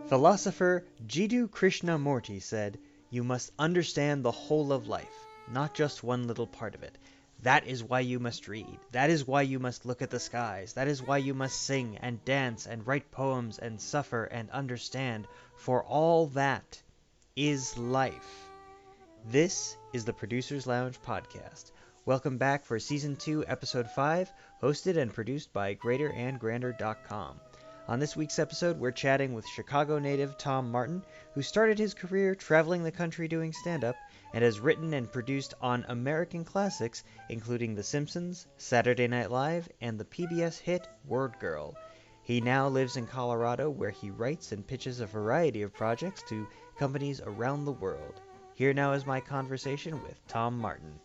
Philosopher Jiddu Krishnamurti said, "You must understand the whole of life, not just one little part of it. That is why you must read. That is why you must look at the skies. That is why you must sing and dance and write poems and suffer and understand, for all that is life." This is the Producers Lounge podcast. Welcome back for Season 2, Episode 5, hosted and produced by GreaterAndGrander.com. On this week's episode, we're chatting with Chicago native Tom Martin, who started his career traveling the country doing stand-up and has written and produced on American classics, including The Simpsons, Saturday Night Live, and the PBS hit Wordgirl. He now lives in Colorado, where he writes and pitches a variety of projects to companies around the world. Here now is my conversation with Tom Martin.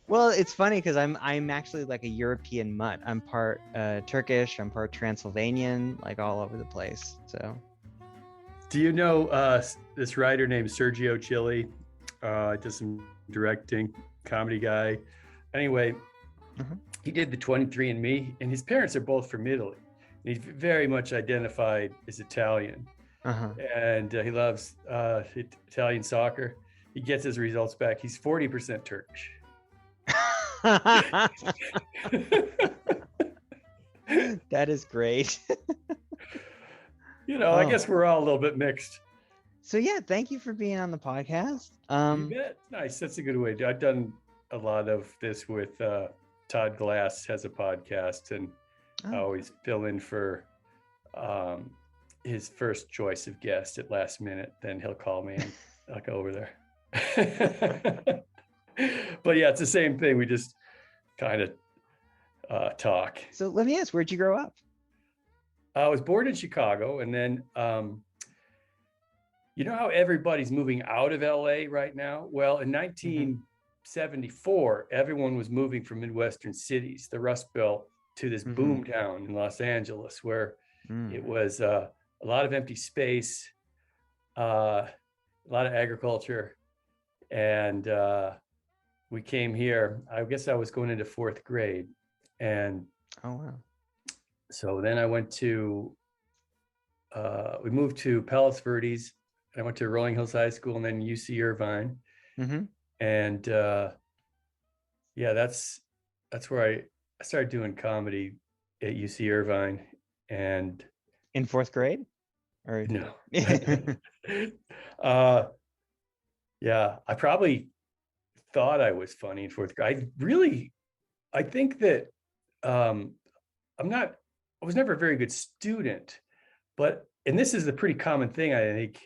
Well, it's funny because I'm actually like a European mutt. I'm part Turkish, I'm part Transylvanian, like all over the place. So, do you know this writer named Sergio Chili? Does some directing, comedy guy. Anyway, He did the 23andMe, and his parents are both from Italy. And he's very much identified as Italian, and he loves Italian soccer. He gets his results back. He's 40% Turkish. That is great. I guess we're all a little bit mixed. So yeah, thank you for being on the podcast. You bet. Nice. That's a good way. I've done a lot of this with Todd Glass has a podcast, and I always fill in for his first choice of guest at last minute. Then he'll call me and I'll go over there. But yeah, it's the same thing. We just kind of talk. So let me ask, where'd you grow up? I was born in Chicago, and then you know how everybody's moving out of LA right now? Well, in 1974, everyone was moving from Midwestern cities, the Rust Belt, to this boom town in Los Angeles, where it was a lot of empty space, a lot of agriculture, and we came here. I guess I was going into fourth grade, and so then I went to we moved to Palos Verdes. I went to Rolling Hills High School and then UC Irvine, and yeah, that's where I started doing comedy at UC Irvine. And in fourth grade, or no? Yeah, I probably thought I was funny in fourth grade. I think that I was never a very good student, and this is a pretty common thing, I think,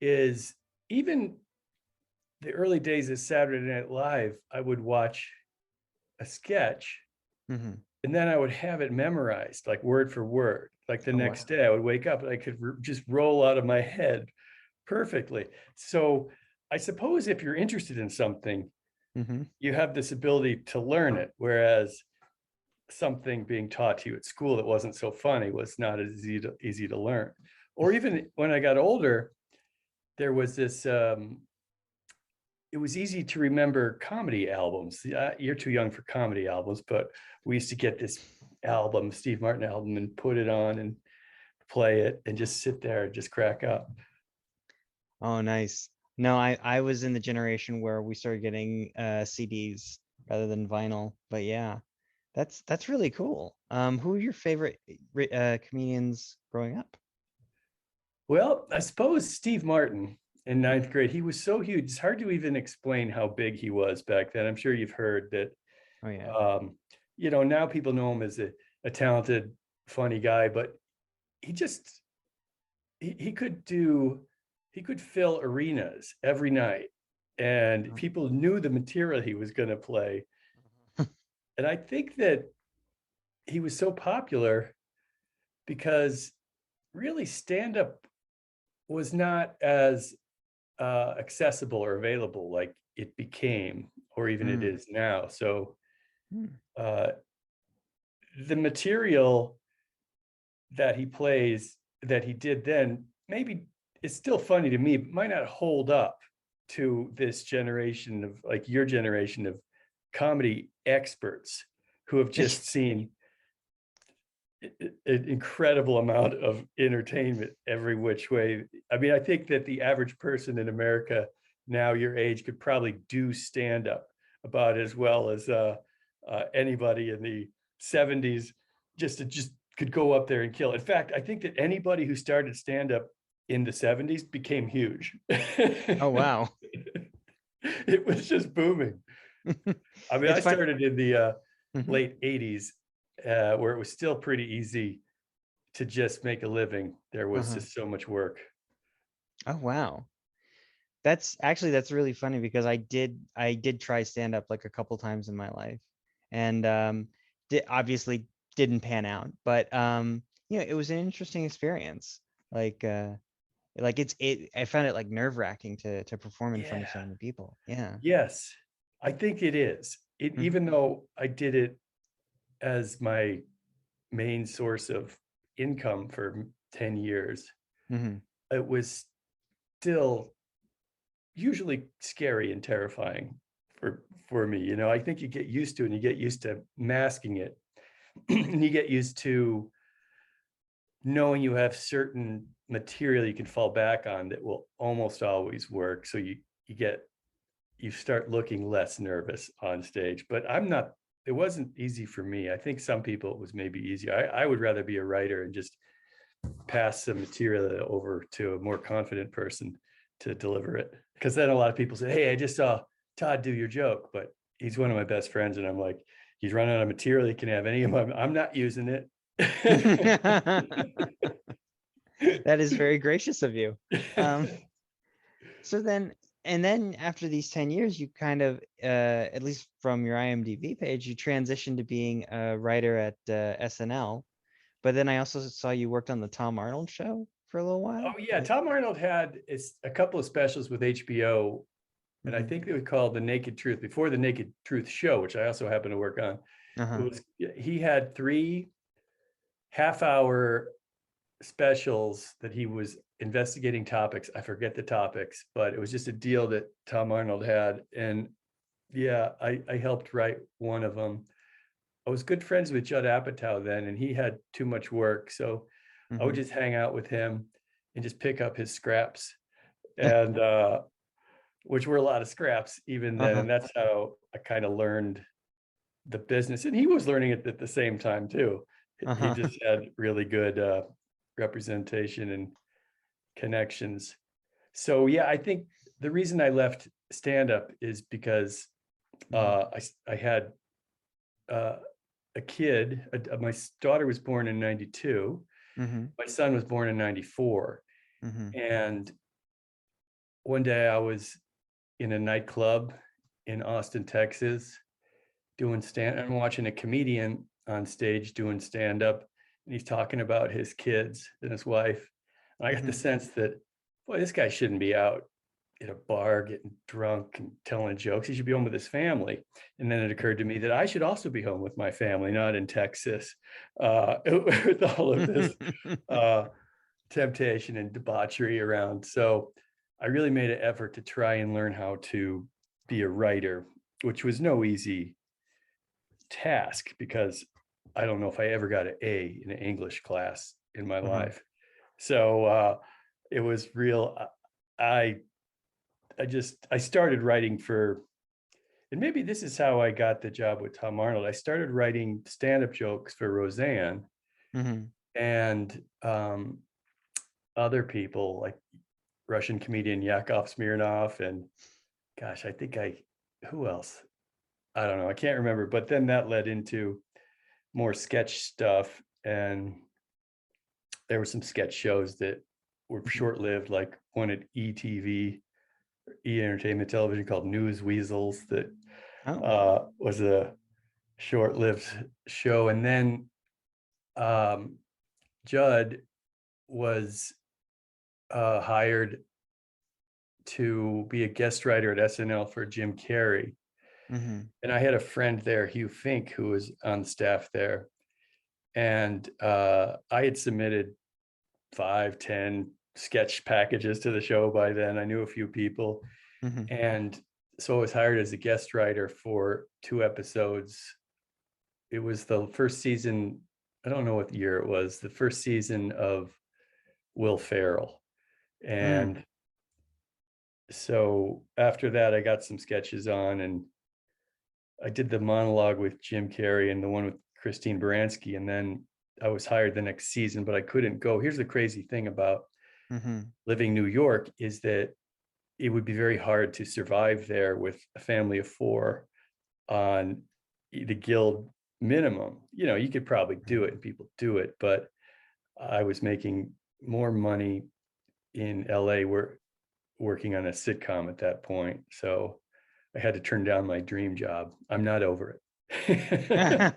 is even the early days of Saturday Night Live, I would watch a sketch and then I would have it memorized, like word for word. Like the next day I would wake up and I could just roll out of my head perfectly. So I suppose if you're interested in something, you have this ability to learn it, whereas something being taught to you at school that wasn't so funny was not as easy to learn. Or even when I got older, there was this, it was easy to remember comedy albums. You're too young for comedy albums, but we used to get this album, Steve Martin album, and put it on and play it and just sit there and just crack up. Oh, nice. No, I was in the generation where we started getting CDs rather than vinyl, but yeah, that's really cool. Who are your favorite comedians growing up? Well, I suppose Steve Martin in ninth grade. He was so huge. It's hard to even explain how big he was back then. I'm sure you've heard that. Oh yeah. Now people know him as a talented, funny guy, but he could fill arenas every night, and people knew the material he was going to play. And I think that he was so popular because really stand-up was not as accessible or available like it became, or even it is now. So the material that he plays, that he did then, maybe it's still funny to me, but might not hold up to this generation of, like, your generation of comedy experts who have just seen an incredible amount of entertainment every which way. I mean, I think that the average person in America now your age could probably do stand up about as well as anybody in the 70s just could go up there and kill. In fact, I think that anybody who started stand up in the 70s became huge. Oh, wow. It was just booming. I mean, I started in the late 80s, where it was still pretty easy to just make a living. There was just so much work. Oh, wow. That's really funny because I did try stand up like a couple times in my life, and obviously didn't pan out, but it was an interesting experience. Like I found it like nerve-wracking to perform in front of so many people. Yeah. Yes, I think it is. Even though I did it as my main source of income for 10 years, it was still usually scary and terrifying for me. I think you get used to it and you get used to masking it and you get used to knowing you have certain material you can fall back on that will almost always work. So you start looking less nervous on stage. But it wasn't easy for me. I think some people it was maybe easier. I would rather be a writer and just pass some material over to a more confident person to deliver it. Because then a lot of people say, hey, I just saw Todd do your joke, but he's one of my best friends. And I'm like, he's running out of material. He can have any of them. I'm not using it. That is very gracious of you. So then after these 10 years, you kind of, at least from your IMDb page, you transitioned to being a writer at SNL. But then I also saw you worked on the Tom Arnold show for a little while. Oh yeah, Tom Arnold had a couple of specials with HBO, and I think they were called The Naked Truth before The Naked Truth show, which I also happen to work on. He had 3 half-hour specials that he was investigating topics. I forget the topics, but it was just a deal that Tom Arnold had, and yeah, I helped write one of them. I was good friends with Judd Apatow then, and he had too much work, so I would just hang out with him and just pick up his scraps, and which were a lot of scraps even then. And that's how I kind of learned the business. And he was learning it at the same time too. He just had really good representation and connections. So yeah, I think the reason I left stand-up is because I had a kid. My daughter was born in 92. My son was born in 94. And one day I was in a nightclub in Austin, Texas, doing I'm watching a comedian on stage doing stand-up, and he's talking about his kids and his wife. And I got the sense that, boy, this guy shouldn't be out at a bar getting drunk and telling jokes. He should be home with his family. And then it occurred to me that I should also be home with my family, not in Texas, with all of this temptation and debauchery around. So I really made an effort to try and learn how to be a writer, which was no easy task because I don't know if I ever got an A in an English class in my life. So it was real. I started writing and maybe this is how I got the job with Tom Arnold. I started writing stand-up jokes for Roseanne and other people like Russian comedian Yakov Smirnoff, and gosh, who else? I don't know. I can't remember. But then that led into more sketch stuff, and there were some sketch shows that were short-lived, like one at ETV, E Entertainment Television, called News Weasels, that was a short-lived show. And then Judd was hired to be a guest writer at SNL for Jim Carrey. And I had a friend there, Hugh Fink, who was on staff there. And I had submitted 5-10 sketch packages to the show by then. I knew a few people. And so I was hired as a guest writer for 2 episodes. It was the first season I don't know what year it was, the first season of Will Ferrell. And so after that, I got some sketches on, and I did the monologue with Jim Carrey and the one with Christine Baranski. And then I was hired the next season, but I couldn't go. Here's the crazy thing about living New York is that it would be very hard to survive there with a family of 4 on the guild minimum. You know, you could probably do it and people do it, but I was making more money in LA working on a sitcom at that point. So I had to turn down my dream job. I'm not over it.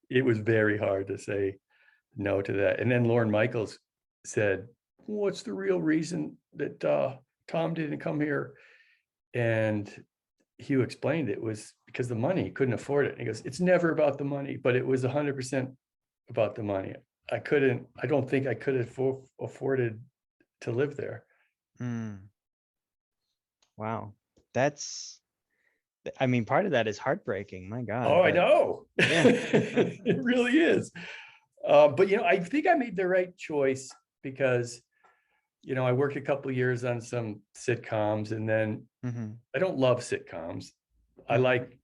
It was very hard to say no to that. And then Lorne Michaels said, what's the real reason that Tom didn't come here? And Hugh explained it was because the money, he couldn't afford it. And he goes, it's never about the money, but it was 100% about the money. I don't think I could have afforded to live there. Wow. I mean, part of that is heartbreaking. My God. Oh, I know. Yeah. It really is. But, you know, I think I made the right choice because, you know, I worked a couple of years on some sitcoms, and then I don't love sitcoms. I like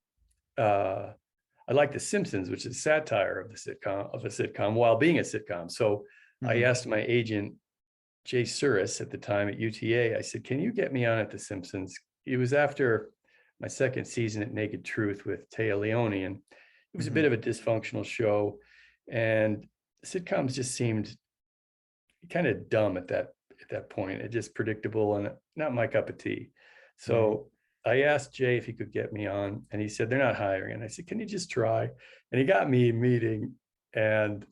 The Simpsons, which is satire of a sitcom while being a sitcom. So I asked my agent, Jay Suris, at the time at UTA, I said, can you get me on at The Simpsons? It was after my second season at Naked Truth with Téa Leoni, and it was a bit of a dysfunctional show, and sitcoms just seemed kind of dumb at that point. It just predictable and not my cup of tea. So I asked Jay if he could get me on, and he said they're not hiring. And I said, can you just try? And he got me a meeting and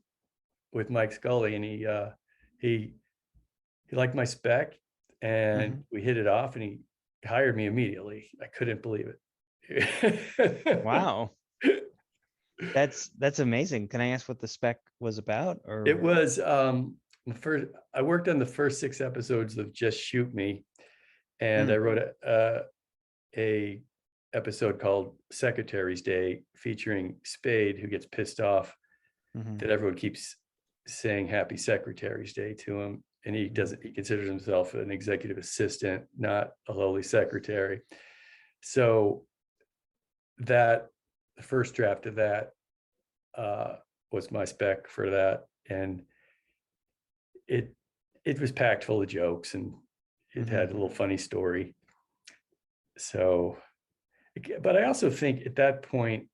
with Mike Scully, and he liked my spec, and we hit it off, and he hired me immediately. I couldn't believe it. Wow. That's amazing. Can I ask what the spec was about? Or it was I worked on the first 6 episodes of Just Shoot Me, and I wrote a episode called Secretary's Day featuring Spade, who gets pissed off that everyone keeps saying Happy Secretary's Day to him, and he considers himself an executive assistant, not a lowly secretary. So that the first draft of that was my spec for that, and it was packed full of jokes, and it had a little funny story. So, but I also think at that point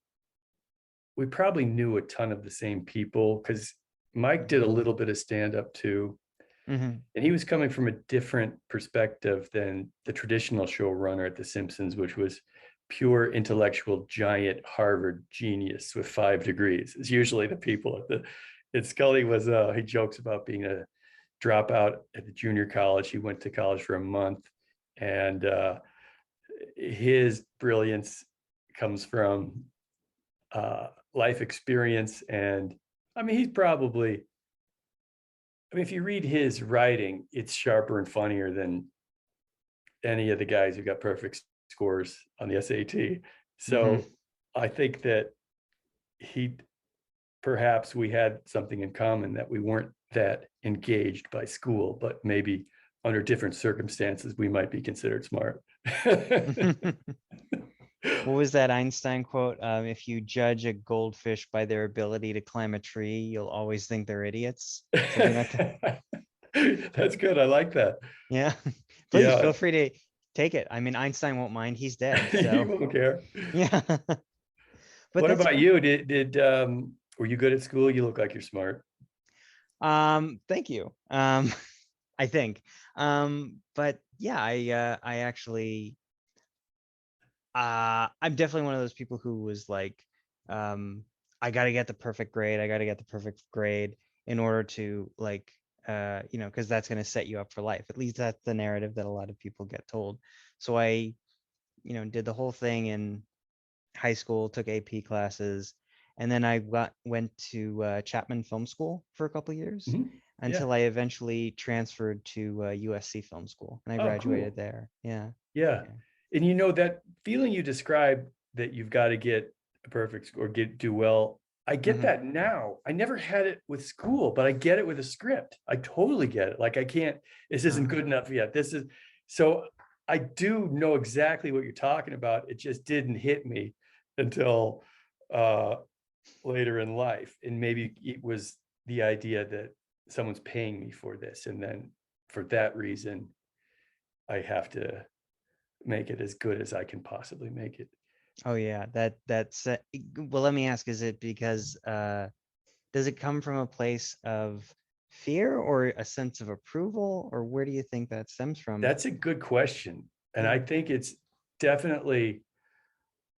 we probably knew a ton of the same people, because Mike did a little bit of stand-up too, and he was coming from a different perspective than the traditional showrunner at The Simpsons, which was pure intellectual giant Harvard genius with 5 degrees. It's usually the people and Scully was he jokes about being a dropout at the junior college. He went to college for a month, and his brilliance comes from life experience. And I mean, if you read his writing, it's sharper and funnier than any of the guys who got perfect scores on the SAT. So I think that perhaps we had something in common, that we weren't that engaged by school, but maybe under different circumstances, we might be considered smart. What was that Einstein quote? If you judge a goldfish by their ability to climb a tree, you'll always think they're idiots. Something like that. That's good. I like that. Yeah. Please feel free to take it. I mean, Einstein won't mind. He's dead. So. He won't care. Yeah. But what about you? Did were you good at school? You look like you're smart. Thank you. I think. But yeah, I actually I'm definitely one of those people who was like, I gotta get the perfect grade. I gotta get the perfect grade in order to like because that's going to set you up for life. At least that's the narrative that a lot of people get told. So I, did the whole thing in high school, took AP classes, and then I went to Chapman Film School for a couple of years until I eventually transferred to USC Film School, and I graduated there. Yeah. And that feeling you described, that you've got to get a perfect score, do well I get that now. I never had it with school, but I get it with a script. I totally get it. Like I can't, this isn't good enough yet. This is, so I do know exactly what you're talking about. It just didn't hit me until later in life. And maybe it was the idea that someone's paying me for this. And then for that reason, I have to make it as good as I can possibly make it. Oh yeah, that's well, let me ask, is it because does it come from a place of fear or a sense of approval, or where do you think that stems from? That's a good question. And Yeah. I think it's definitely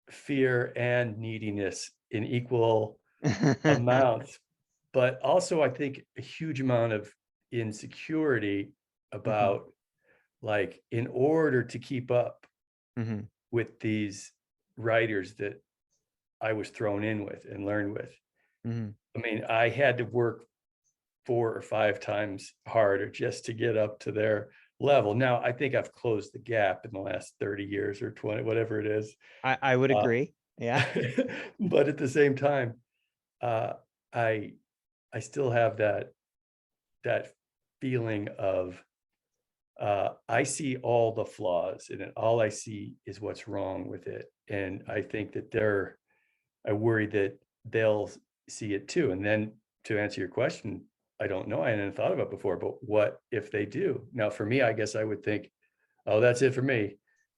fear and neediness in equal amounts. But also, I think a huge amount of insecurity about like, in order to keep up Mhm. with these writers that I was thrown in with and learned with. Mhm. I mean, I had to work 4 or 5 times harder just to get up to their level. Now, I think I've closed the gap in the last 30 years or 20, whatever it is. I would Uh, agree. Yeah. but at the same time, uh, I I still have that feeling of I see all the flaws in it. All I see is what's wrong with it, and I think that I worry that they'll see it too. And then to answer your question, I don't know. I hadn't thought about it before, but what if they do? Now, for me, I guess I would think, oh, that's it for me.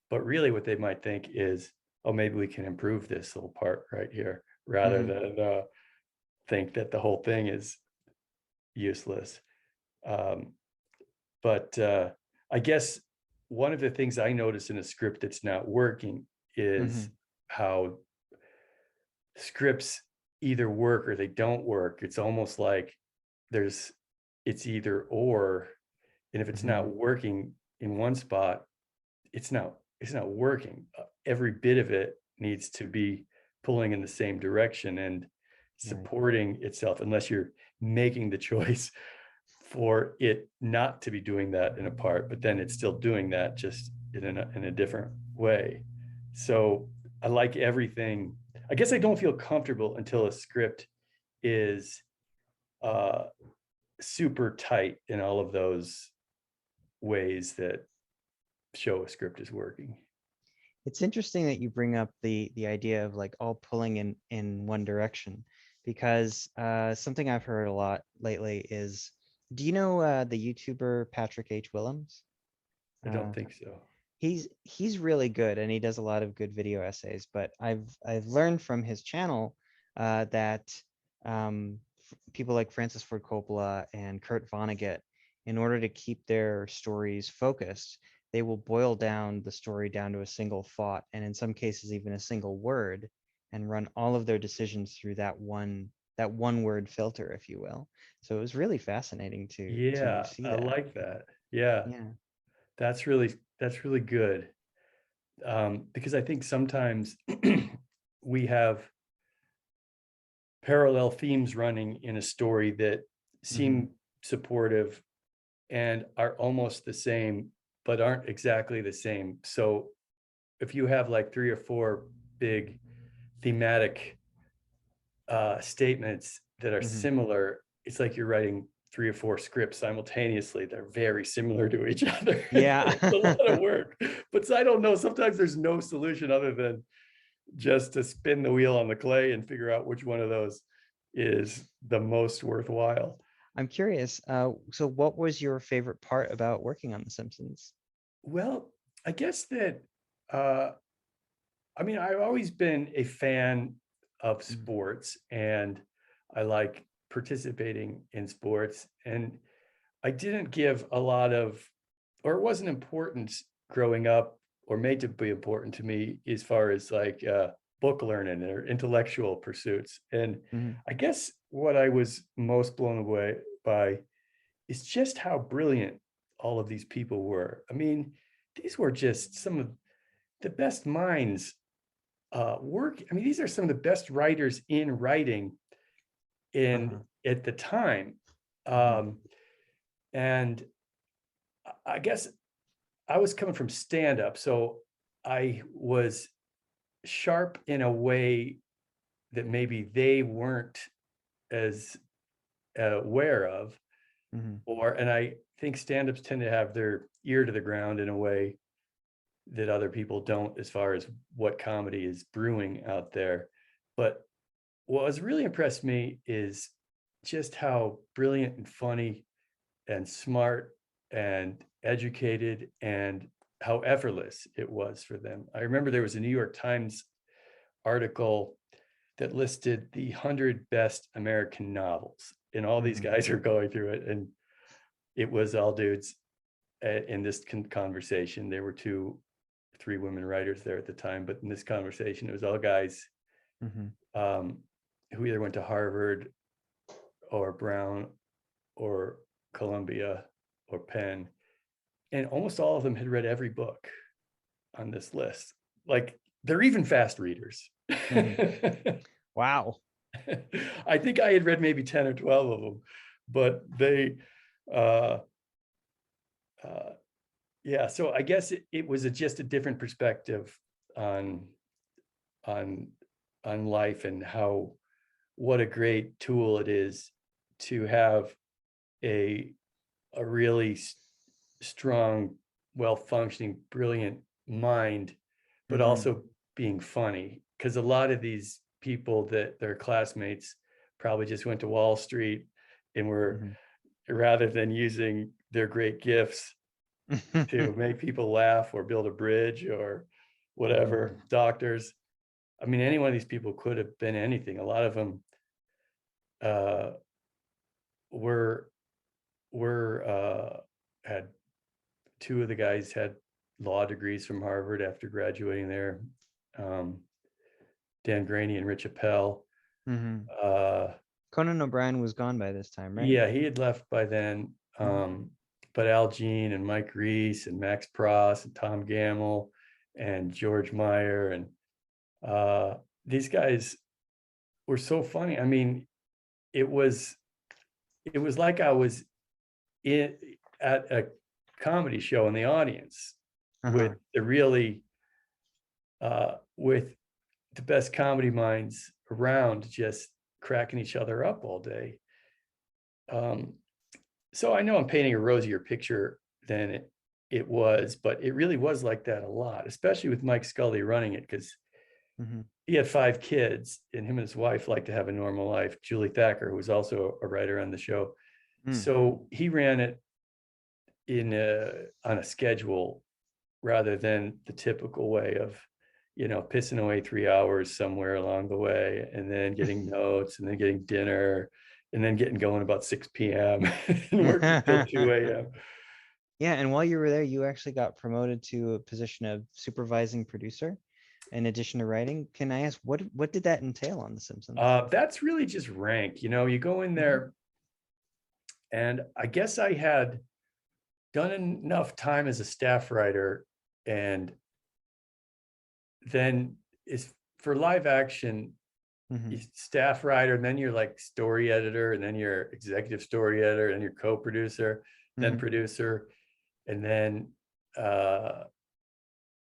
But really, what they might think is, oh, maybe we can improve this little part right here, rather than think that the whole thing is useless. Um, but I guess one of the things I notice in a script that's not working is how scripts either work or they don't work. It's almost like it's either or, and if it's not working in one spot, it's not working. Every bit of it needs to be pulling in the same direction and supporting itself, unless you're making the choice for it not to be doing that in a part, but then it's still doing that, just in a different way. So I like everything. I guess I don't feel comfortable until a script is uh, super tight in all of those ways that show a script is working. It's interesting that you bring up the idea of like all pulling in one direction, because something I've heard a lot lately is, do you know the YouTuber Patrick H. Willems? I don't Uh, think so. he's really good, and he does a lot of good video essays. But I've learned from his channel that people like Francis Ford Coppola and Kurt Vonnegut, in order to keep their stories focused, they will boil down the story down to a single thought, and in some cases even a single word, and run all of their decisions through that one word filter, if you will. So it was really fascinating to Yeah, see I that. like that. Yeah, Yeah. that's really good. Because I think sometimes we have parallel themes running in a story that hmm seem supportive and are almost the same, but aren't exactly the same. So if you have like 3 or 4 big thematic statements that are hmm similar, it's like you're writing 3 or 4 scripts simultaneously. They're very similar to each other. Yeah. It's a lot of work. But I don't know. Sometimes there's no solution other than just to spin the wheel on the clay and figure out which one of those is the most worthwhile. I'm curious. So what was your favorite part about working on The Simpsons? Well, I guess that uh, I mean, I've always been a fan of Mhm. sports, and I like participating in sports. And I didn't give a lot of, or it wasn't important growing up or made to be important to me as far as like book learning or intellectual pursuits. And Mhm. I guess what I was most blown away by is just how brilliant all of these people were. I mean, these were just some of the best minds work. I mean, these are some of the best writers in writing in Uh-huh. at the time. Mhm. Um, and I guess I was coming from stand up, so I was sharp in a way that maybe they weren't as aware of, and I think stand-ups tend to have their ear to the ground in a way that other people don't, as far as what comedy is brewing out there. But what has really impressed me is just how brilliant and funny and smart and educated, and how effortless it was for them. I remember there was a New York Times article that listed the 100 best American novels, and all these guys are going through it, and it was all dudes in this conversation. There were 3 women writers there at the time, but in this conversation, it was all guys who either went to Harvard or Brown or Columbia or Penn, and almost all of them had read every book on this list. Like, they're even fast readers. Wow. I think I had read maybe 10 or 12 of them, but they yeah, so I guess it was just a different perspective on life, and what a great tool it is to have a really strong, well-functioning, brilliant mind, but also being funny. Because a lot of these people that their classmates probably just went to Wall Street and were, rather than using their great gifts to make people laugh or build a bridge or whatever, doctors. I mean, any one of these people could have been anything. A lot of them had 2 of the guys had law degrees from Harvard after graduating there. Dan Graney and Rich Appel. Conan O'Brien was gone by this time, right? Yeah, he had left by then. But Al Jean and Mike Reese and Max Pross and Tom Gamble and George Meyer, and these guys were so funny. I mean, it was like I was at a comedy show in the audience with the really with the best comedy minds around, just cracking each other up all day. So I know I'm painting a rosier picture than it was, but it really was like that a lot, especially with Mike Scully running it, because he had 5 kids, and him and his wife liked to have a normal life. Julie Thacker, who was also a writer on the show. So he ran it on a schedule rather than the typical way of, pissing away 3 hours somewhere along the way, and then getting notes, and then getting dinner, and then getting going about 6 p.m. and working till 2 a.m. Yeah, and while you were there, you actually got promoted to a position of supervising producer in addition to writing. Can I ask, what did that entail on The Simpsons? That's really just rank. You go in there, and I guess I had done enough time as a staff writer, and then is for live action, staff writer, and then you're like story editor, and then you're executive story editor, and you're co-producer, then producer, and then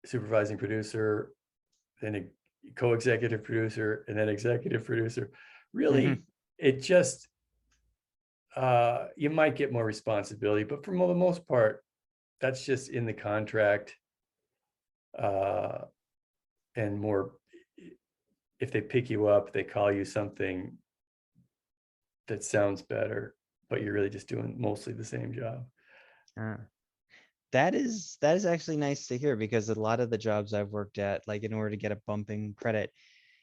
supervising producer, then a co-executive producer, and then executive producer. Really, it just you might get more responsibility, but for the most part, that's just in the contract. And more, if they pick you up, they call you something that sounds better, but you're really just doing mostly the same job. That is actually nice to hear, because a lot of the jobs I've worked at, like, in order to get a bump in credit,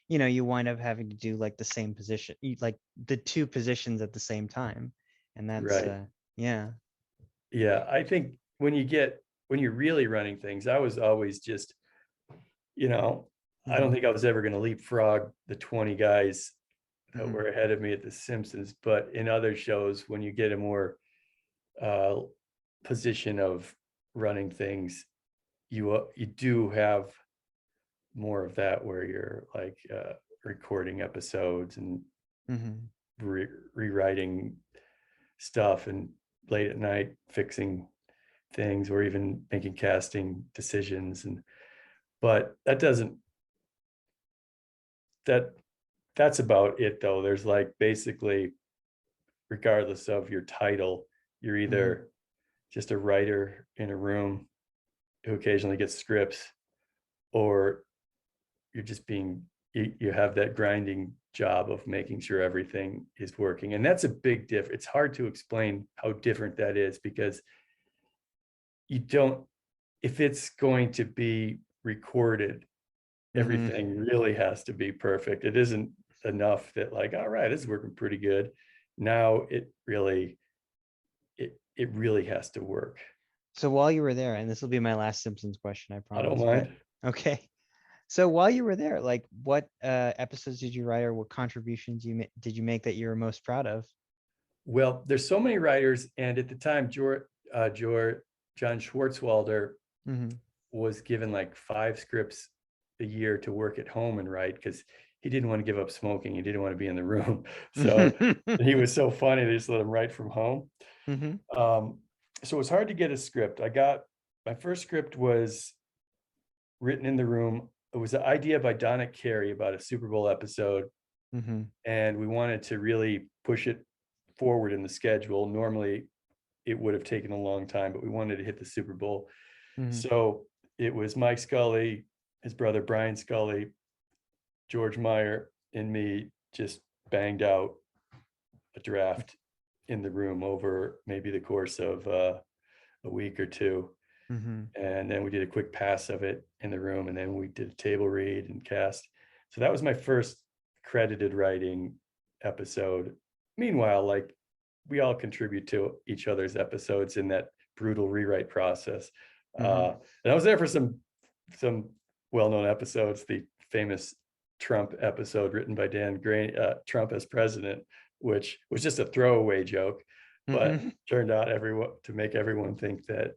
you wind up having to do like the same position, like the 2 positions at the same time. And that's right. Yeah. I think when you're really running things, I was always just, I don't think I was ever going to leapfrog the 20 guys that were ahead of me at The Simpsons, but in other shows, when you get a more position of running things, you do have more of that, where you're like recording episodes and rewriting stuff, and late at night fixing things, or even making casting decisions. But that that's about it though. There's like basically, regardless of your title, you're either just a writer in a room who occasionally gets scripts, or you're just you have that grinding job of making sure everything is working. And that's a big difference. It's hard to explain how different that is, because you don't, if it's going to be recorded, everything really has to be perfect. It isn't enough that like, all right, it's working pretty good. Now it really has to work. So while you were there, and this will be my last Simpsons question, I I don't promise. mind. Okay. So while you were there, like what episodes did you write, or what contributions did you make that you were most proud of? Well, there's so many writers, and at the time, John Schwartzwalder was given like 5 scripts a year to work at home and write, because he didn't want to give up smoking. He didn't want to be in the room. So he was so funny, they just let him write from home. So it was hard to get a script. My first script was written in the room. It was an idea by Dannah about a Super Bowl episode. And we wanted to really push it forward in the schedule. Normally it would have taken a long time, but we wanted to hit the Super Bowl. So it was Mike Scully, his brother Brian Scully, George Meyer, and me just banged out a draft in the room over maybe the course of a week or two. And then we did a quick pass of it in the room, and then we did a table read and cast. So that was my first credited writing episode. Meanwhile, like, we all contribute to each other's episodes in that brutal rewrite process. And I was there for some well-known episodes. The famous Trump episode written by Dan Graney, Trump as president, which was just a throwaway joke, but turned out to make everyone think that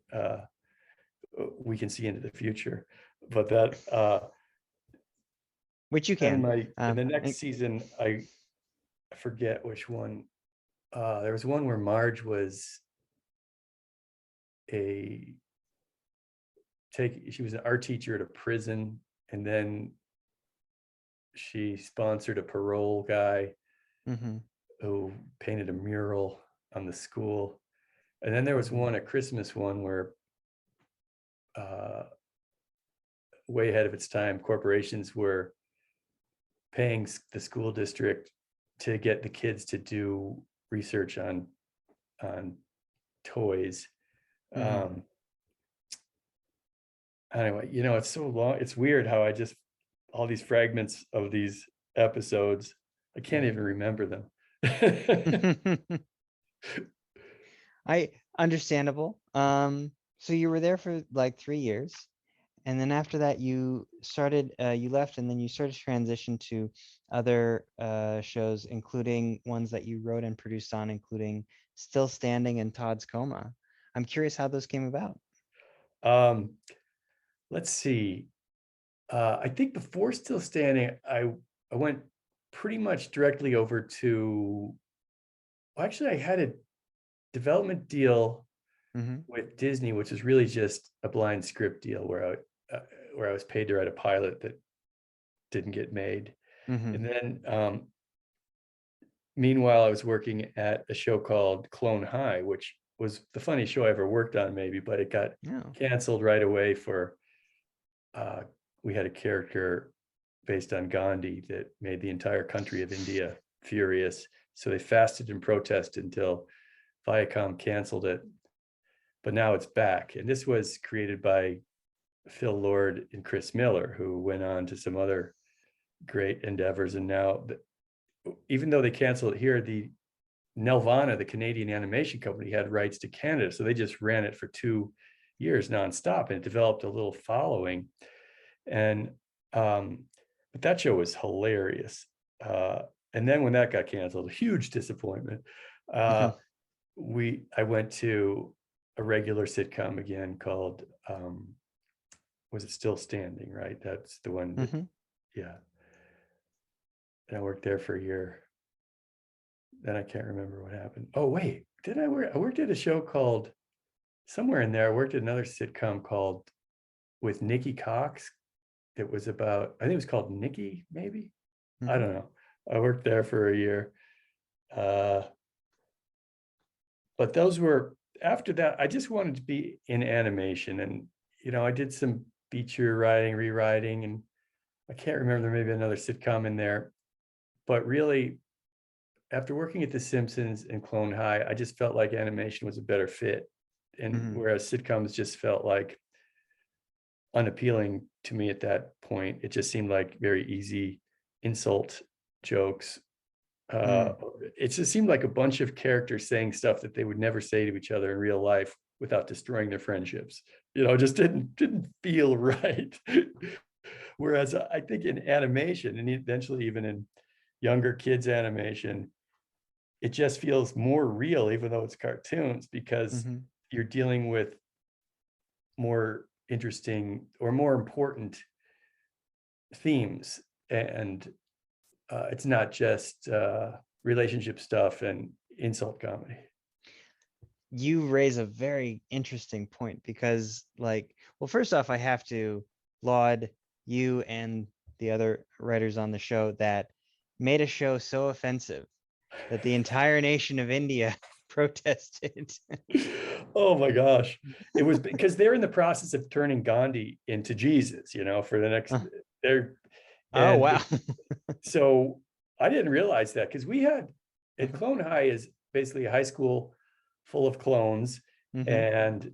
we can see into the future. But that which you can. In the next season, I forget which one. There was one where Marge was she was an art teacher at a prison, and then she sponsored a parole guy who painted a mural on the school. And then there was a Christmas one where way ahead of its time, corporations were paying the school district to get the kids to do research on toys. Anyway, it's so long. It's weird how all these fragments of these episodes, I can't even remember them. Understandable. So you were there for like 3 years, and then after that you left, and then you started to transition to other shows, including ones that you wrote and produced on, including Still Standing and Todd's Coma. I'm curious how those came about. Let's see. I think before Still Standing, I went pretty much directly over to, actually I had a development deal with Disney, which is really just a blind script deal where I was paid to write a pilot that didn't get made. And then meanwhile, I was working at a show called Clone High, which was the funniest show I ever worked on, maybe, but it got canceled right away for we had a character based on Gandhi that made the entire country of India furious. So they fasted and protested until Viacom canceled it. But now it's back. And this was created by Phil Lord and Chris Miller, who went on to some other great endeavors. And now, even though they canceled it here, the Nelvana, the Canadian animation company, had rights to Canada. So they just ran it for 2 years nonstop, and it developed a little following. And but that show was hilarious. And then when that got canceled, a huge disappointment. I went to a regular sitcom again called was it Still Standing, right? That's the one that, yeah. And I worked there for a year. Then I can't remember what happened. Oh wait, did I worked at a show called, somewhere in there, I worked at another sitcom called, with Nikki Cox. It was about, I think it was called Nikki, maybe. I don't know. I worked there for a year. But those were, after that, I just wanted to be in animation. And, I did some feature writing, rewriting, and I can't remember, there may be another sitcom in there. But really, after working at The Simpsons and Clone High, I just felt like animation was a better fit. And whereas sitcoms just felt like unappealing to me at that point, it just seemed like very easy insult jokes. It just seemed like a bunch of characters saying stuff that they would never say to each other in real life without destroying their friendships. Just didn't feel right. Whereas I think in animation, and eventually even in younger kids animation, it just feels more real, even though it's cartoons, because you're dealing with more interesting or more important themes, and it's not just relationship stuff and insult comedy. You raise a very interesting point because, well, first off, I have to laud you and the other writers on the show that made a show so offensive that the entire nation of India protested. Oh my gosh. It was because they're in the process of turning Gandhi into Jesus, for the next, Oh, wow. So I didn't realize that, because we had, at Clone High is basically a high school full of clones. And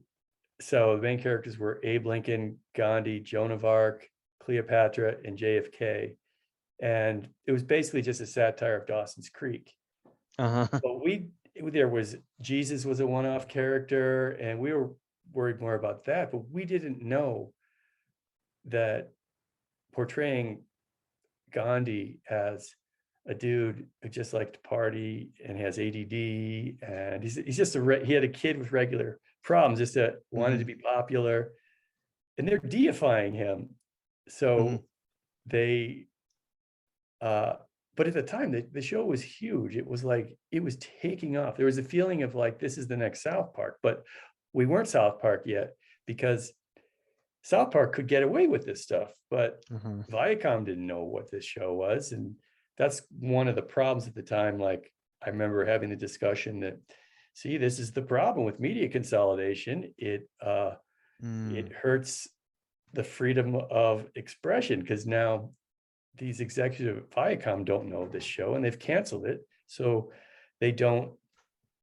so the main characters were Abe Lincoln, Gandhi, Joan of Arc, Cleopatra, and JFK. And it was basically just a satire of Dawson's Creek. But there was, Jesus was a one-off character, and we were worried more about that, but we didn't know that portraying Gandhi as a dude who just liked to party and has ADD, and he's just he had a kid with regular problems, just wanted to be popular, and they're deifying him. So they, but at the time, the show was huge. It was like, it was taking off. There was a feeling of like, this is the next South Park, but we weren't South Park yet, because South Park could get away with this stuff, but Viacom didn't know what this show was. And that's one of the problems at the time. Like, I remember having the discussion that, see, this is the problem with media consolidation. It hurts the freedom of expression, because now these executives at Viacom don't know this show and they've canceled it. So they don't,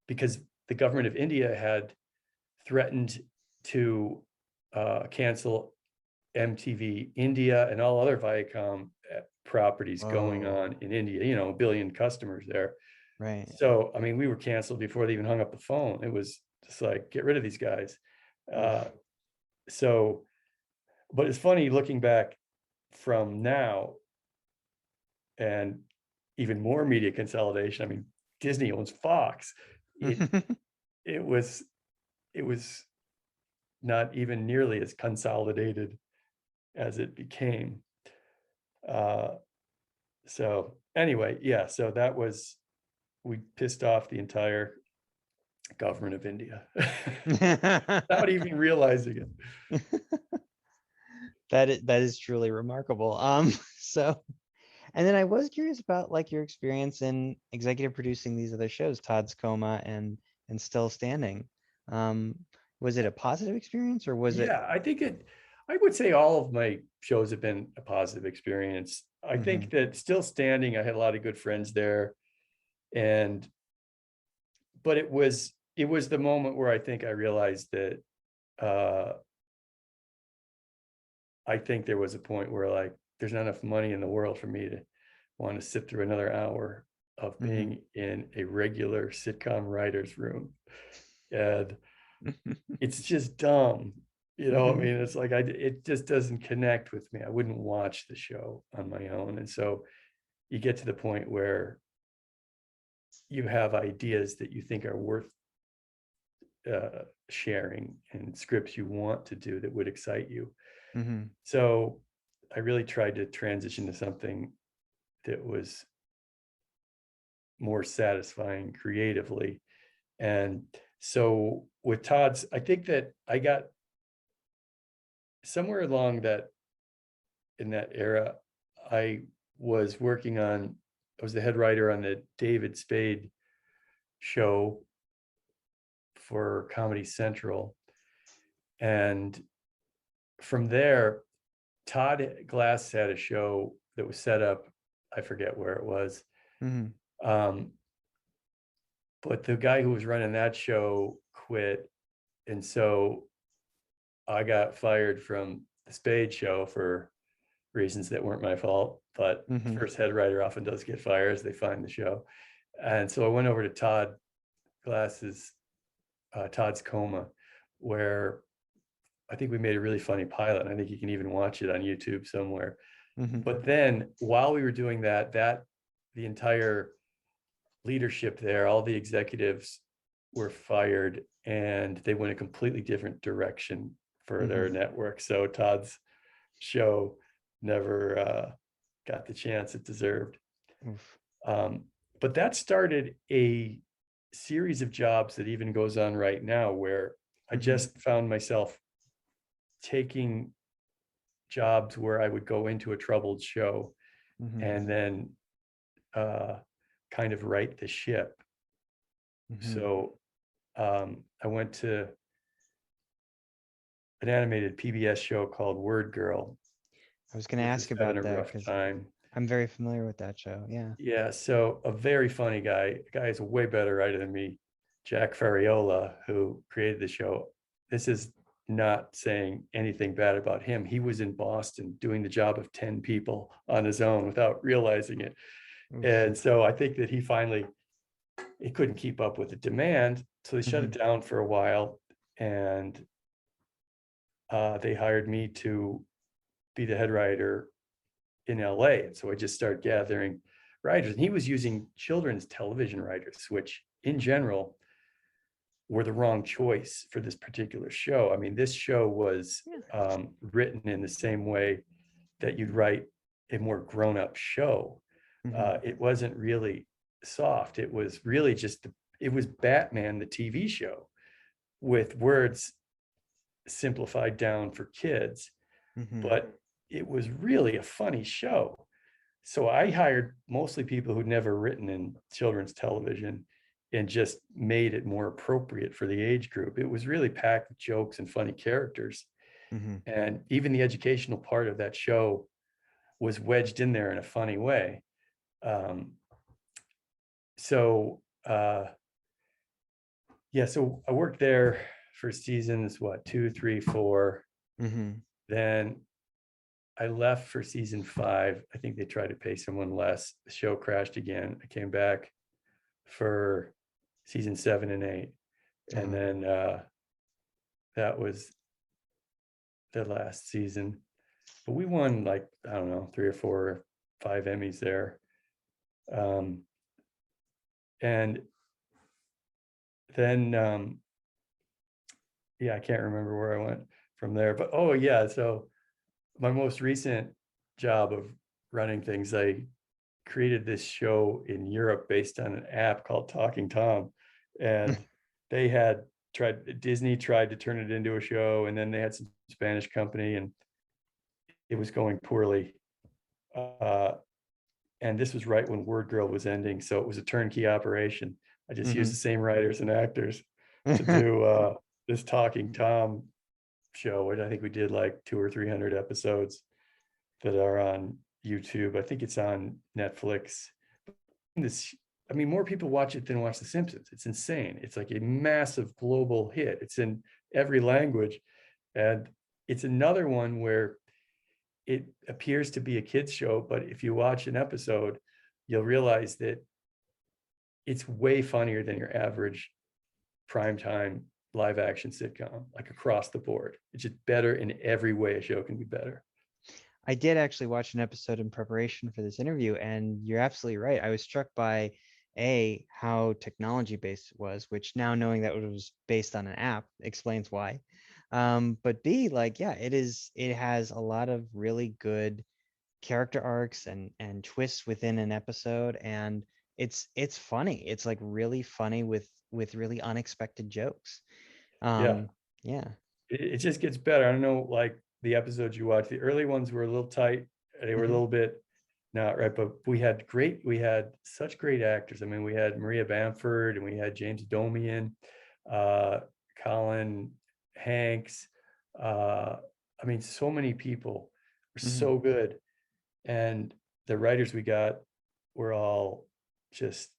because the government of India had threatened to cancel MTV India and all other Viacom properties going on in India, a billion customers there. Right. So, I mean, we were canceled before they even hung up the phone. It was just like, get rid of these guys. So, but it's funny looking back from now, and even more media consolidation. I mean, Disney owns Fox. It was not even nearly as consolidated as it became. So anyway, yeah, so that was, we pissed off the entire government of India without even realizing it. That is truly remarkable. So, and then I was curious about your experience in executive producing these other shows, Todd's Coma and Still Standing. Was it a positive experience, or was it? Yeah, I would say all of my shows have been a positive experience. I think that Still Standing, I had a lot of good friends there, but it was the moment where I think I realized that I think there was a point where, like, there's not enough money in the world for me to want to sit through another hour of being in a regular sitcom writer's room. And it's just dumb. I mean, it's like, it just doesn't connect with me. I wouldn't watch the show on my own. And so you get to the point where you have ideas that you think are worth sharing, and scripts you want to do that would excite you. So I really tried to transition to something that was more satisfying creatively. And so with Todd's, I think that I got somewhere along that, in that era, I was working on I was the head writer on the David Spade show for Comedy Central. And from there, Todd Glass had a show that was set up, I forget where it was. Um, but the guy who was running that show quit. And so I got fired from the Spade show for reasons that weren't my fault. But the first head writer often does get fired as they find the show. And so I went over to Todd Glass's Todd's Coma, where I think we made a really funny pilot. And I think you can even watch it on YouTube somewhere. But then while we were doing that, the entire leadership there, all the executives were fired, and they went a completely different direction for their network. So Todd's show never got the chance it deserved. But that started a series of jobs that even goes on right now, where I just found myself taking jobs where I would go into a troubled show and then kind of right the ship. So I went to an animated PBS show called Wordgirl. I was going to ask about that because I'm very familiar with that show. Yeah. Yeah. So a very funny guy. The guy is a way better writer than me, Jack Farriola, who created the show. This is not saying anything bad about him. He was in Boston doing the job of 10 people on his own without realizing it. And so I think that he couldn't keep up with the demand. So they shut it down for a while, and they hired me to be the head writer in LA. And so I just started gathering writers, and he was using children's television writers, which in general were the wrong choice for this particular show. I mean, this show was written in the same way that you'd write a more grown-up show. It wasn't really soft. It was really it was Batman, the TV show, with words simplified down for kids. But it was really a funny show. So I hired mostly people who'd never written in children's television and just made it more appropriate for the age group. It was really packed with jokes and funny characters. And even the educational part of that show was wedged in there in a funny way. So I worked there for seasons, 2, 3, 4. Then I left for season 5. I think they tried to pay someone less. The show crashed again. I came back for season 7 and 8. And then that was the last season. But we won 3 or 4 or 5 Emmys there. And then I can't remember where I went from there, but so my most recent job of running things, I created this show in Europe based on an app called Talking Tom, and Disney tried to turn it into a show, and then they had some Spanish company, and it was going poorly. And this was right when Wordgirl was ending, so it was a turnkey operation. I just used the same writers and actors to do this Talking Tom show, which I think we did 200 or 300 episodes that are on YouTube. I think it's on Netflix. More people watch it than watch The Simpsons. It's insane. It's like a massive global hit. It's in every language. And it's another one where it appears to be a kid's show, but if you watch an episode, you'll realize that it's way funnier than your average primetime live action sitcom, across the board. It's just better in every way a show can be better. I did actually watch an episode in preparation for this interview, and you're absolutely right. I was struck by how technology based it was, which now knowing that it was based on an app explains why. But B, it has a lot of really good character arcs and twists within an episode, and it's funny. It's really funny with really unexpected jokes. It just gets better. I don't know, the episodes you watch, the early ones were a little tight. They were a little bit not right, but we had such great actors. I mean, we had Maria Bamford and we had James Domian, Colin Hanks. I mean, so many people were Mhm. so good. And the writers we got were all just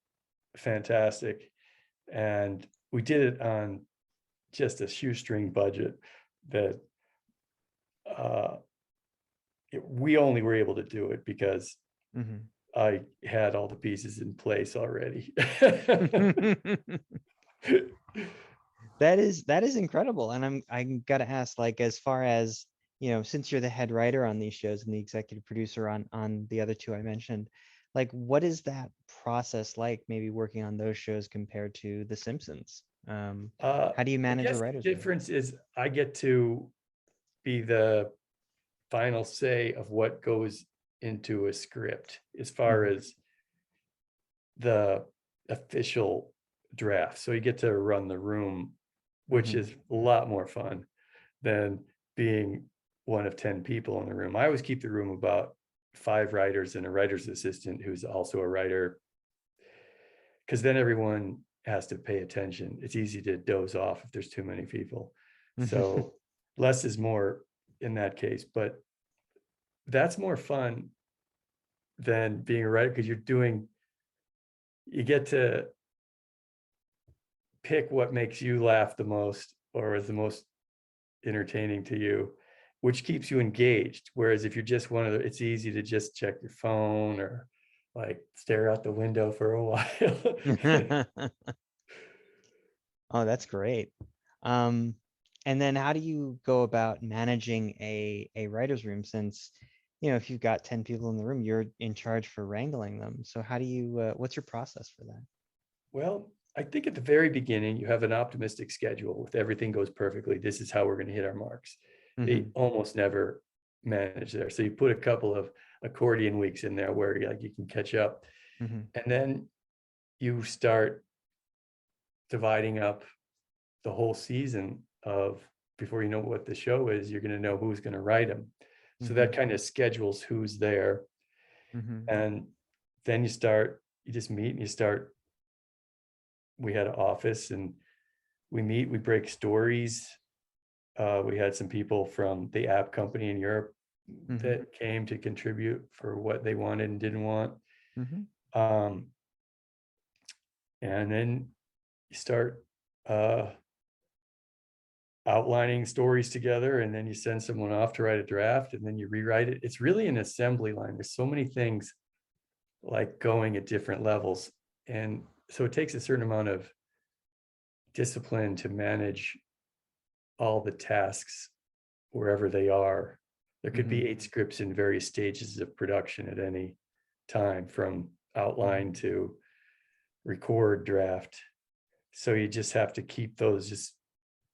fantastic. And we did it on just a shoestring budget that uh, we only were able to do it because Mhm. I had all the pieces in place already. That is incredible. And I gotta ask, like, as far as, since you're the head writer on these shows and the executive producer on the other two I mentioned, like, what is that process like, maybe working on those shows compared to The Simpsons? How do you I manage a guess writer's the room? difference is I get to be the final say of what goes into a script as far Mhm. as the official draft. So you get to run the room, which Mhm. is a lot more fun than being one of 10 people in the room. I always keep the room about 5 writers and a writer's assistant who's also a writer, because then everyone has to pay attention. It's easy to doze off if there's too many people. So less is more in that case, but that's more fun than being a writer because you get to pick what makes you laugh the most or is the most entertaining to you, which keeps you engaged. Whereas if you're just it's easy to just check your phone or like stare out the window for a while. Oh, that's great. Um, and then how do you go about managing a writer's room, since, if you've got 10 people in the room, you're in charge for wrangling them. So how do you, what's your process for that? Well, I think at the very beginning, you have an optimistic schedule. If everything goes perfectly, this is how we're going to hit our marks. They Hmm. almost never manage there. So you put a couple of accordion weeks in there where you can catch up. Hmm. And then you start dividing up the whole season of before you know what the show is, you're going to know who's going to write them. So Hmm. that kind of schedules who's there. Hmm. And then you just meet and we had an office and we break stories. We had some people from the app company in Europe Hmm. that came to contribute for what they wanted and didn't want. Hmm. Um, and then you start uh, outlining stories together, and then you send someone off to write a draft, and then you rewrite it. It's really an assembly line. There's so many things like going at different levels. And so it takes a certain amount of discipline to manage all the tasks wherever they are. There could Hmm. be 8 scripts in various stages of production at any time, from Hmm. outline to record draft. So you just have to keep those just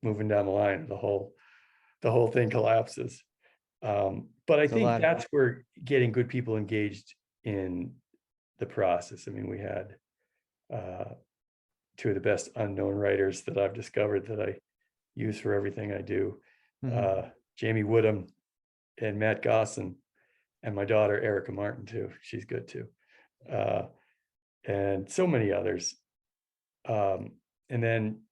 moving down the line. The whole thing collapses. But I It's a think lot of, that's where getting good people engaged in the process. I mean, we had uh, 2 of the best unknown writers that I've discovered that I use for everything I do. mhm. Uh, Jamie Woodham and Matt Gosson, and my daughter Erica Martin too. She's good too, uh, and so many others. Um, and then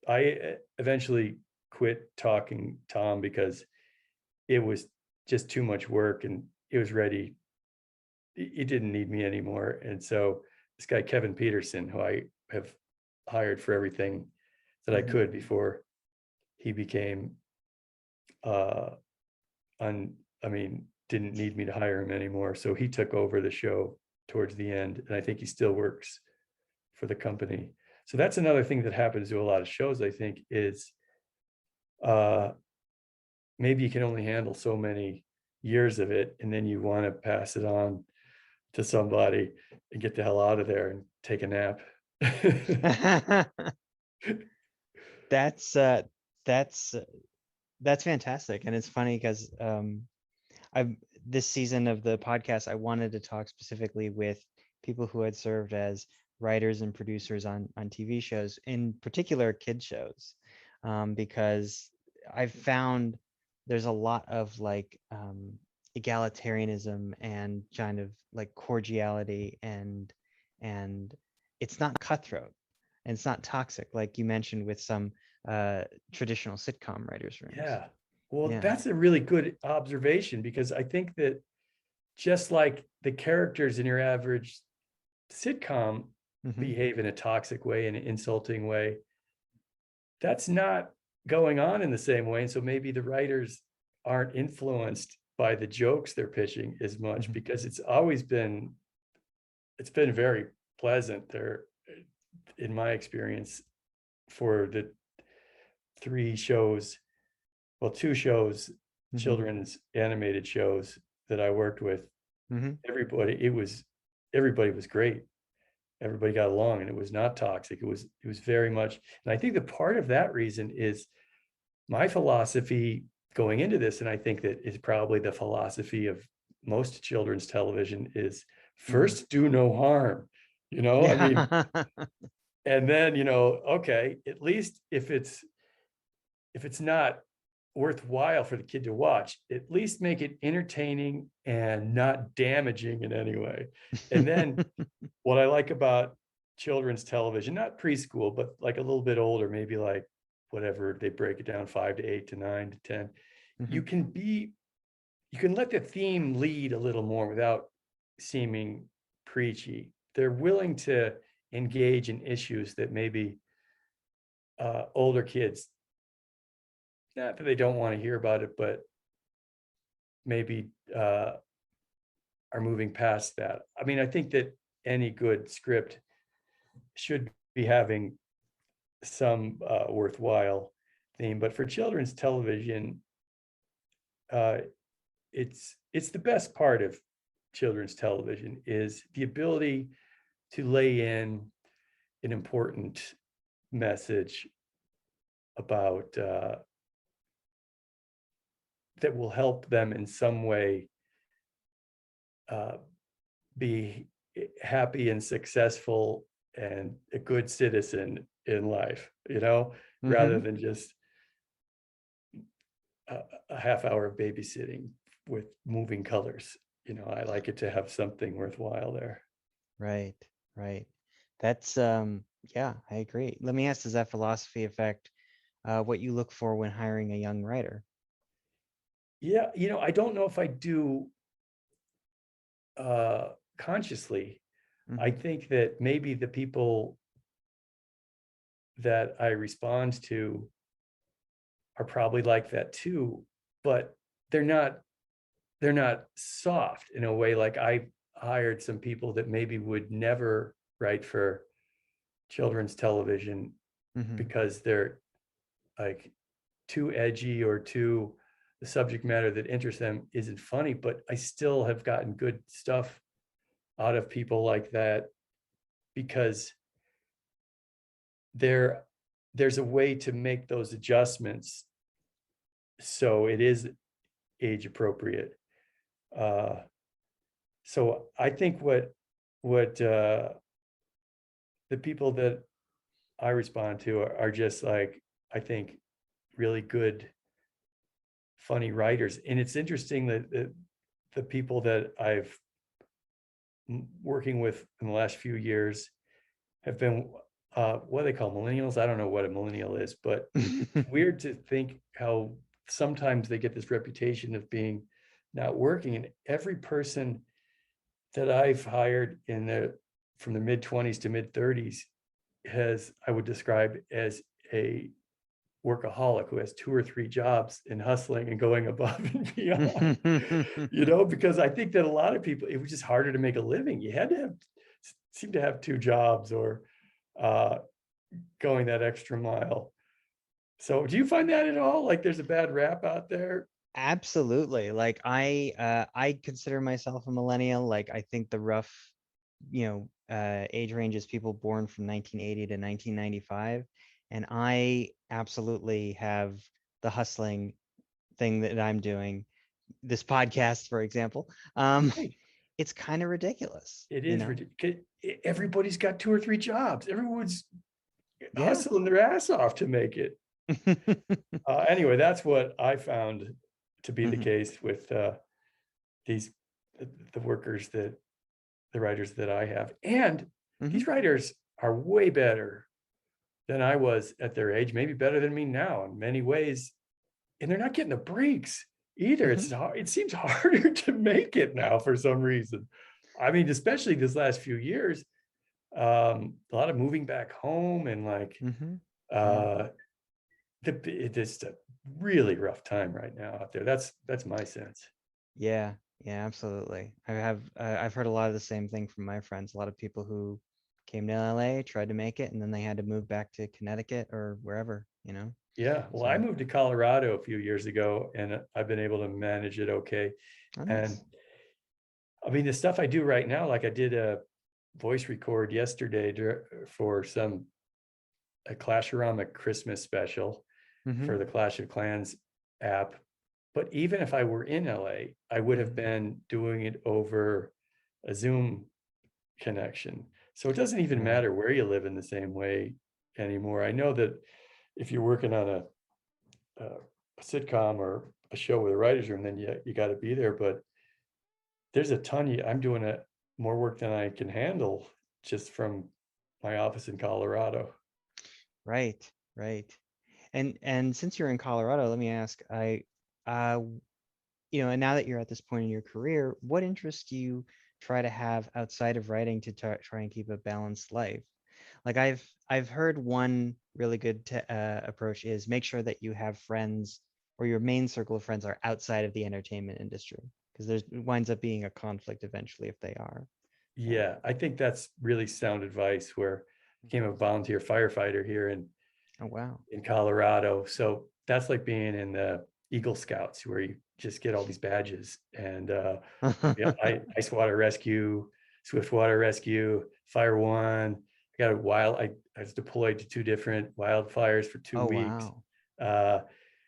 I eventually quit talking Tom because it was just too much work, and it was ready. He didn't need me anymore, and so this guy Kevin Peterson, who I have hired for everything that I Mhm. could before he became uh, on I mean, didn't need me to hire him anymore. So he took over the show towards the end, and I think he still works for the company. So that's another thing that happens to a lot of shows, I think, is uh, maybe you can only handle so many years of it, and then you want to pass it on to somebody and get the hell out of there and take a nap. That's that's that's fantastic, and it's funny because I've this season of the podcast, I wanted to talk specifically with people who had served as writers and producers on TV shows, in particular kid shows, because I've found there's a lot of, like, egalitarianism and kind of like cordiality, and it's not cutthroat and it's not toxic like you mentioned with some traditional sitcom writers' rooms. Yeah. Well, Yeah. that's a really good observation, because I think that just like the characters in your average sitcom Mhm. behave in a toxic way, in an insulting way, that's not going on in the same way. And so maybe the writers aren't influenced by the jokes they're pitching as much, Mhm. because it's been very pleasant there, in my experience, for the two shows, Mhm. children's animated shows that I worked with. Mhm. Everybody was great. Everybody got along, and it was not toxic. It was very much, and I think that part of that reason is my philosophy going into this, and I think that is probably the philosophy of most children's television, is first do no harm. I mean, and then, okay, at least if it's not worthwhile for the kid to watch, at least make it entertaining and not damaging in any way. And then what I like about children's television, not preschool, but like a little bit older, maybe like whatever they break it down, 5 to 8 to 9 to 10, you can let the theme lead a little more without seeming preachy. They're willing to engage in issues that maybe older kids, not that they don't want to hear about it, but maybe are moving past that. I mean, I think that any good script should be having some worthwhile theme, but for children's television, it's the best part of children's television is the ability to lay in an important message about that will help them in some way be happy and successful and a good citizen in life, rather than just a half hour of babysitting with moving colors. I like it to have something worthwhile there. Right, right. That's yeah, I agree. Let me ask, does that philosophy affect what you look for when hiring a young writer? Yeah, I don't know if I do consciously. I Mhm. think that maybe the people that I respond to are probably like that too, but they're not soft in a way. Like I hired some people that maybe would never write for children's television Mhm. because they're like too edgy, or too, the subject matter that interests them isn't funny, but I still have gotten good stuff out of people like that, because there's a way to make those adjustments so it is age appropriate. So I think what the people that I respond to are just like, I think, really good, funny writers. And it's interesting that the people that I've working with in the last few years have been what they call millennials. I don't know what a millennial is, but it's weird to think how sometimes they get this reputation of being not working. And every person that I've hired from the mid-20s to mid-30s I would describe as a workaholic who has 2 or 3 jobs and hustling and going above and beyond. Because I think that a lot of people, it was just harder to make a living. You had to seem to have 2 jobs, or going that extra mile. So do you find that at all? Like there's a bad rap out there? Absolutely. Like I consider myself a millennial. Like I think the rough, age range is people born from 1980 to 1995, and I absolutely have the hustling thing that I'm doing. This podcast, for example, Right. it's kind of ridiculous, It is ridiculous. Everybody's got 2 or 3 jobs. Everyone's Yeah. hustling their ass off to make it. Anyway, that's what I found to be the Mhm. case with these the workers that the writers that I have, and Mhm. these writers are way better than I was at their age, maybe better than me now in many ways, and they're not getting the breaks either. Mhm. It's hard, it seems harder to make it now for some reason. I mean, especially this last few years, a lot of moving back home and like Mhm. uh it's just a really rough time right now out there. That's my sense. Yeah, yeah, absolutely. I've heard a lot of the same thing from my friends. A lot of people who came to LA, tried to make it, and then they had to move back to Connecticut or wherever, you know. Yeah, well, I So, moved to Colorado a few years ago, and I've been able to manage it okay. oh, And nice. I mean, the stuff I do right now, like I did a voice record yesterday for a Clashorama Christmas special Mhm. for the Clash of Clans app. But even if I were in LA, I would have Mhm. been doing it over a Zoom connection. So it doesn't even Right. matter where you live in the same way anymore. I know that if you're working on a sitcom or a show with a writer's room, then you got to be there. But there's a ton. I'm doing more work than I can handle just from my office in Colorado. Right, right. And since you're in Colorado, let me ask, uh and now that you're at this point in your career, what interests do you try to have outside of writing to try and keep a balanced life? Like I've heard one really good approach is make sure that you have friends or your main circle of friends are outside of the entertainment industry because there's it winds up being a conflict eventually if they are. So, Yeah, I think that's really sound advice. Where I became a volunteer firefighter here oh wow. in Colorado. So that's like being in the Eagle Scouts, where you just get all these badges. And yeah, ice water rescue, swift water rescue, fire one. I got I was deployed to 2 different wildfires for 2 Oh weeks. wow. Uh,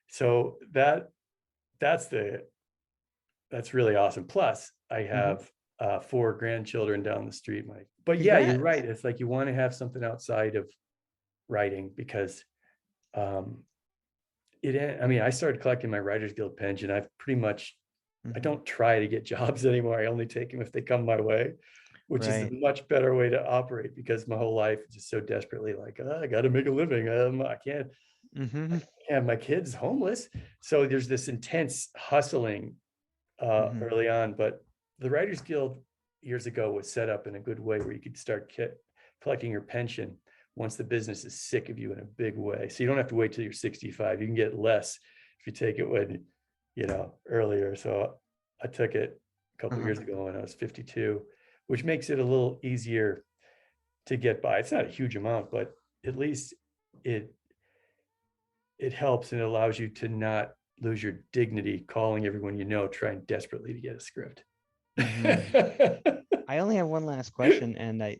so that's that's really awesome. Plus, I Hmm. have 4 grandchildren down the street. But yeah, you're Congrats. right. It's like you want to have something outside of writing because um, I mean, I started collecting my Writers Guild pension. I Hmm. don't try to get jobs anymore. I only take them if they come my way, which is a Right. much better way to operate because my whole life is just so desperately like, oh, I got to make a living. I Hmm. can't have my kids homeless. So there's this intense hustling Hmm. early on. But the Writers Guild years ago was set up in a good way where you could start collecting your pension once the business is sick of you in a big way. So you don't have to wait till you're 65. You can get less if you take it when, earlier. So I took it a couple of Uh-huh. years ago when I was 52, which makes it a little easier to get by. It's not a huge amount, but at least it it helps and it allows you to not lose your dignity calling everyone trying desperately to get a script. Hmm. I only have one last question, and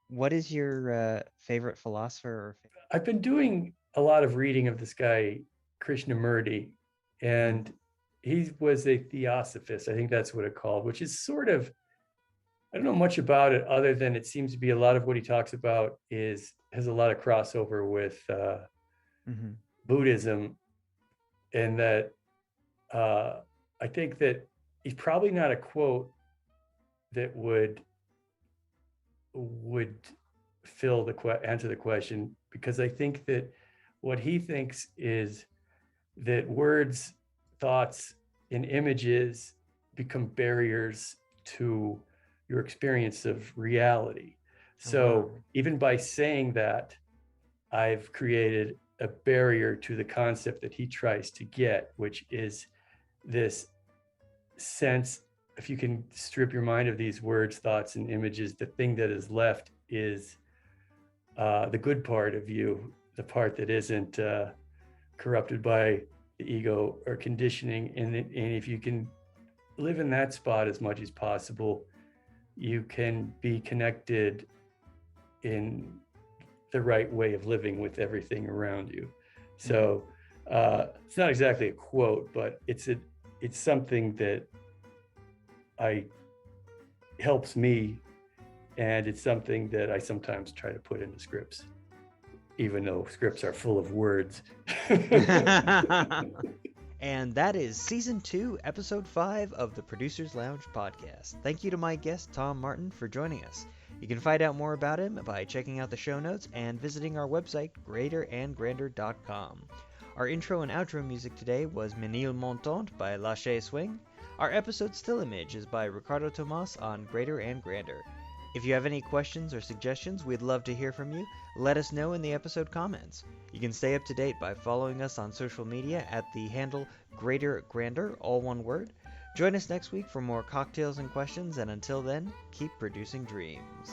what is your favorite philosopher or I've been doing a lot of reading of this guy, Krishnamurti, Mhm. and he was a theosophist. I think that's what it called, which is sort of, I don't know much about it other than it seems to be a lot of what he talks about has a lot of crossover with Mhm. Buddhism, and that uh, I think that he's probably not a quote that would answer the question, because I think that what he thinks is that words, thoughts, and images become barriers to your experience of reality. Oh wow. So even by saying that, I've created a barrier to the concept that he tries to get, which is this sense, if you can strip your mind of these words, thoughts, and images, the thing that is left is the good part of you, the part that isn't corrupted by the ego or conditioning. And if you can live in that spot as much as possible, you can be connected in the right way of living with everything around you. Mhm. So it's not exactly a quote, but it's something that I helps me, and it's something that I sometimes try to put into scripts, even though scripts are full of words. And that is Season 2, Episode 5 of the Producer's Lounge podcast. Thank you to my guest, Tom Martin, for joining us. You can find out more about him by checking out the show notes and visiting our website, greaterandgrander.com. Our intro and outro music today was Menilmontant by Latché Swing. Our episode still image is by Ricardo Tomasz on Greater and Grander. If you have any questions or suggestions, we'd love to hear from you. Let us know in the episode comments. You can stay up to date by following us on social media at the handle Greater Grander, all one word. Join us next week for more cocktails and questions, and until then, keep producing dreams.